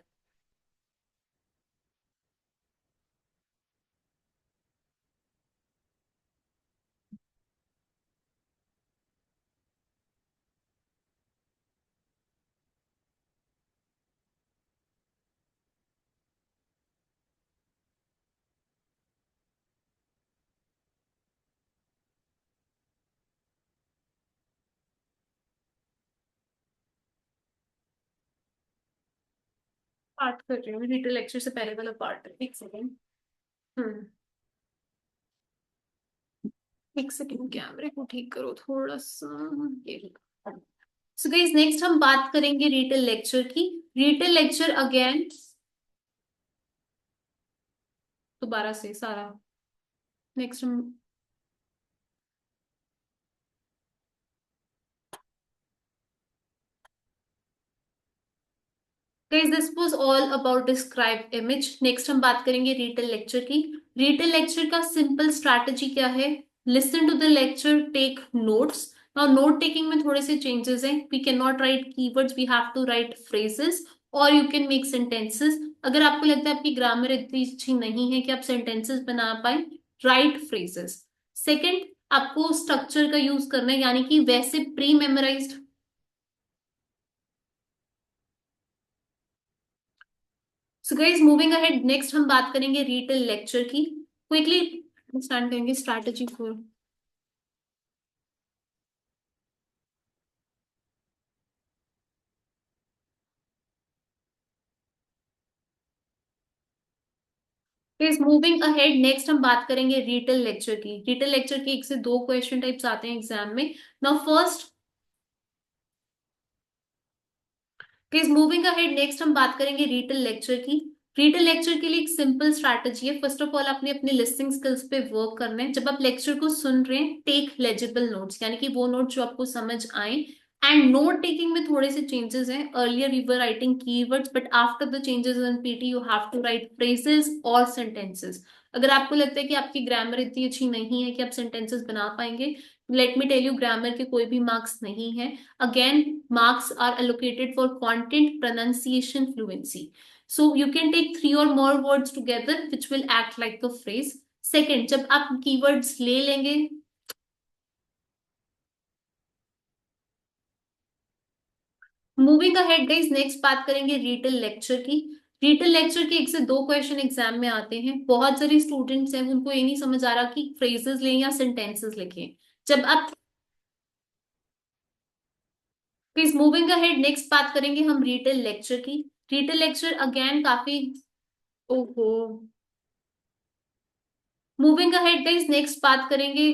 पार्ट कर रही हूँ रीटेल लेक्चर से पहले वाला पार्ट। एक सेकेंड। हम्म। एक सेकेंड, कैमरे को ठीक करो थोड़ा सा। ये। सो गाइस नेक्स्ट हम बात करेंगे रिटेल लेक्चर की। रिटेल लेक्चर अगेन दोबारा से सारा। नेक्स्ट हम guys this was all about describe image. Next हम बात करेंगे रिटेल लेक्चर की। रिटेल लेक्चर का सिंपल स्ट्रैटेजी क्या है? Listen to the lecture, take notes. Now note taking में थोड़े से चेंजेस हैं। We can not write keywords, we have to write phrases, और यू कैन मेक सेंटेंसेस। अगर आपको लगता है आपकी ग्रामर इतनी अच्छी नहीं है कि आप सेंटेंसेस बना पाए, राइट फ्रेजेस। सेकंड, आपको स्ट्रक्चर का यूज करना है, यानी कि वैसे pre memorised. So guys moving ahead, next हम बात करेंगे रिटेल लेक्चर की। क्विकली अंडरस्टैंड करेंगे strategy for. Guys moving ahead, next हम बात करेंगे रिटेल लेक्चर की। रिटेल लेक्चर के एक से दो क्वेश्चन टाइप्स आते हैं एग्जाम में। Now first, guys moving ahead, next हम बात करेंगे रिटेल लेक्चर की। रिटेल लेक्चर के लिए एक सिंपल स्ट्रैटेजी है। फर्स्ट ऑफ ऑल आपने अपने लिसनिंग स्किल्स पे वर्क करना है। जब आप लेक्चर को सुन रहे हैं, टेक लेजिबल नोट्स, यानी कि वो नोट जो आपको समझ आए। एंड नोट टेकिंग में थोड़े से चेंजेस हैं। Earlier we were writing keywords, but after the changes in PT you have to write phrases और सेंटेंसेस। अगर आपको लगता है कि आपकी ग्रामर इतनी अच्छी नहीं है कि आप सेंटेंसेस बना पाएंगे, let me tell you, grammar के कोई भी मार्क्स नहीं है। Again, marks are allocated for content pronunciation fluency. So you can take three or more words together which will act like a phrase. Second, जब आप keywords ले लेंगे, मूविंग अहेड गाइस, नेक्स्ट बात करेंगे रिटेल लेक्चर की। रिटेल लेक्चर के एक से दो क्वेश्चन एग्जाम में आते हैं। बहुत सारे स्टूडेंट्स हैं उनको ये नहीं समझ आ रहा कि फ्रेजेस लें या सेंटेंसेस लिखें। जब आप प्लीज मूविंग अहेड, नेक्स्ट बात करेंगे हम रिटेल लेक्चर की। रिटेल लेक्चर अगेन काफी, ओहो, मूविंग अहेड गाइस, नेक्स्ट बात करेंगे।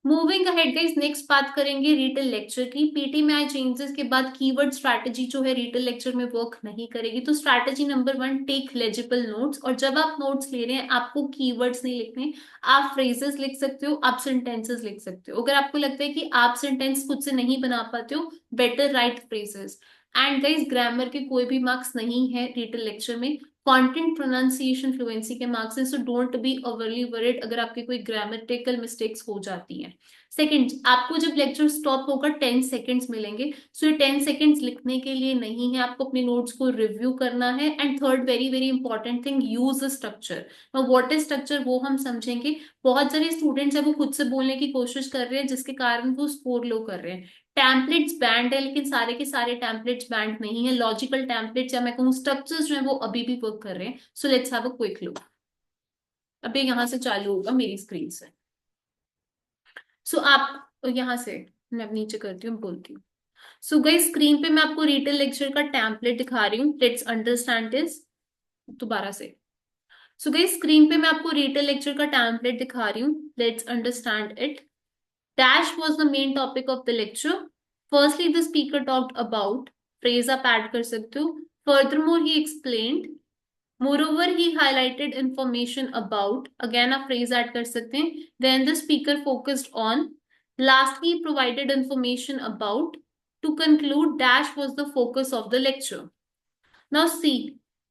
मूविंग अहेड गाइस, नेक्स्ट बात करेंगे रिटेल लेक्चर की। पीटी में आए चेंजेस के बाद कीवर्ड स्ट्रैटेजी जो है रिटेल लेक्चर में वर्क नहीं करेगी। तो strategy number one, take legible notes. और जब आप नोट्स ले रहे हैं, आपको कीवर्ड्स नहीं लिखने। आप फ्रेजेस लिख सकते हो, आप सेंटेंसेस लिख सकते हो। अगर आपको लगता है कि आप सेंटेंस खुद से नहीं बना पाते हो, better right phrases. And guys grammar के कोई भी मार्क्स नहीं है रिटेल लेक्चर में। कंटेंट प्रोनाउंसिएशन फ्लुएंसी के मार्क्स हैं। So don't be overly worried अगर आपके कोई ग्रामेटिकल मिस्टेक्स हो जाती हैं। सेकंड, आपको जब लेक्चर स्टॉप होगा 10 सेकेंड्स मिलेंगे। सो ये 10 सेकेंड्स लिखने के लिए नहीं है, आपको अपने नोट्स को रिव्यू करना है। And third very very important thing, use structure. What is structure वो हम समझेंगे। बहुत सारे स्टूडेंट्स हैं वो खुद से बोलने की कोशिश कर रहे हैं, जिसके कारण वो स्कोर लो कर रहे हैं। टैम्पलेट्स बैंड है, लेकिन सारे के सारे टैम्पलेट्स बैंड नहीं है। लॉजिकल टैम्पलेट्स या मैं कहूँ स्ट्रक्चर्स जो है वो अभी भी वर्क कर रहे हैं। So let's have a quick look. अभी यहाँ से चालू होगा मेरी स्क्रीन से। सो आप यहाँ से, मैं अब नीचे करती हूँ, बोलती हूँ। सो गई स्क्रीन पे मैं आपको रिटेल लेक्चर का टैम्पलेट दिखा रही हूँ। लेट्स अंडरस्टैंड दिस दोबारा से। सो गई स्क्रीन पे मैं आपको रिटेल लेक्चर का टैम्पलेट दिखा रही हूँ। Let's understand it. Dash was the main topic of the lecture. Firstly, the speaker talked about, phrase आप add कर सकते हो. Furthermore, he explained. Moreover, he highlighted information about, again a phrase add कर सकते हैं. Then the speaker focused on. Lastly, he provided information about. To conclude, Dash was the focus of the lecture. Now see,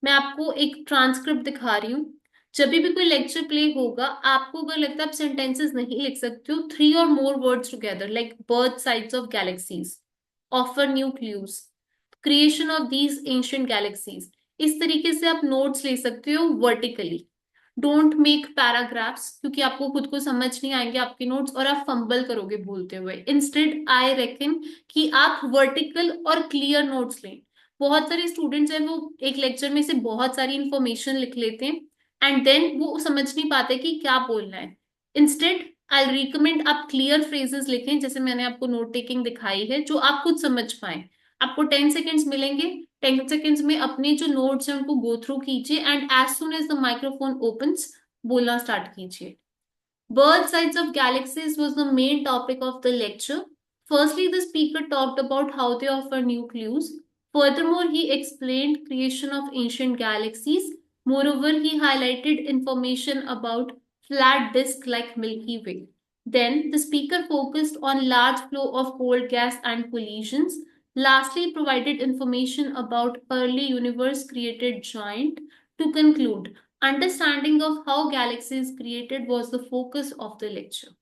मैं आपको एक ट्रांसक्रिप्ट दिखा रही हूँ. जब भी कोई लेक्चर प्ले होगा, आपको अगर लगता है आप सेंटेंसेस नहीं लिख सकते हो, 3 or more words together like birth sides of galaxies, offer new clues, creation of these ancient galaxies, इस तरीके से आप नोट्स ले सकते हो वर्टिकली. डोंट मेक पैराग्राफ्स, क्योंकि आपको खुद को समझ नहीं आएंगे आपके नोट्स और आप फंबल करोगे भूलते हुए. इंस्टेड आई रेकन कि आप वर्टिकल और क्लियर नोट्स लें. बहुत सारे स्टूडेंट्स हैं वो एक लेक्चर में से बहुत सारी इंफॉर्मेशन लिख लेते हैं एंड देन वो समझ नहीं पाते कि क्या बोलना है. इंस्टेड आई रिकमेंड आप क्लियर फ्रेजेस लिखें, जैसे मैंने आपको नोट टेकिंग दिखाई है, जो आप खुद समझ पाए. आपको 10 सेकेंड्स मिलेंगे. 10 सेकेंड्स में अपने जो नोट्स हैं उनको गो थ्रू कीजिए and as soon as the microphone opens बोलना स्टार्ट कीजिए. Birth size of galaxies was the main topic of the lecture. Firstly, the speaker talked about how they offer new clues. Furthermore, he explained creation of ancient galaxies. Moreover, he highlighted information about flat disk like Milky Way. Then, the speaker focused on large flow of cold gas and collisions. Lastly, provided information about early universe created giant. To conclude, understanding of how galaxies created was the focus of the lecture.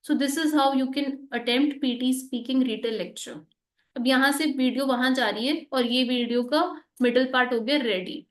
So this is how you can attempt PT speaking retail lecture. अब यहाँ से वीडियो वहां जा रही है और ये वीडियो का मिडिल पार्ट हो गया रेडी.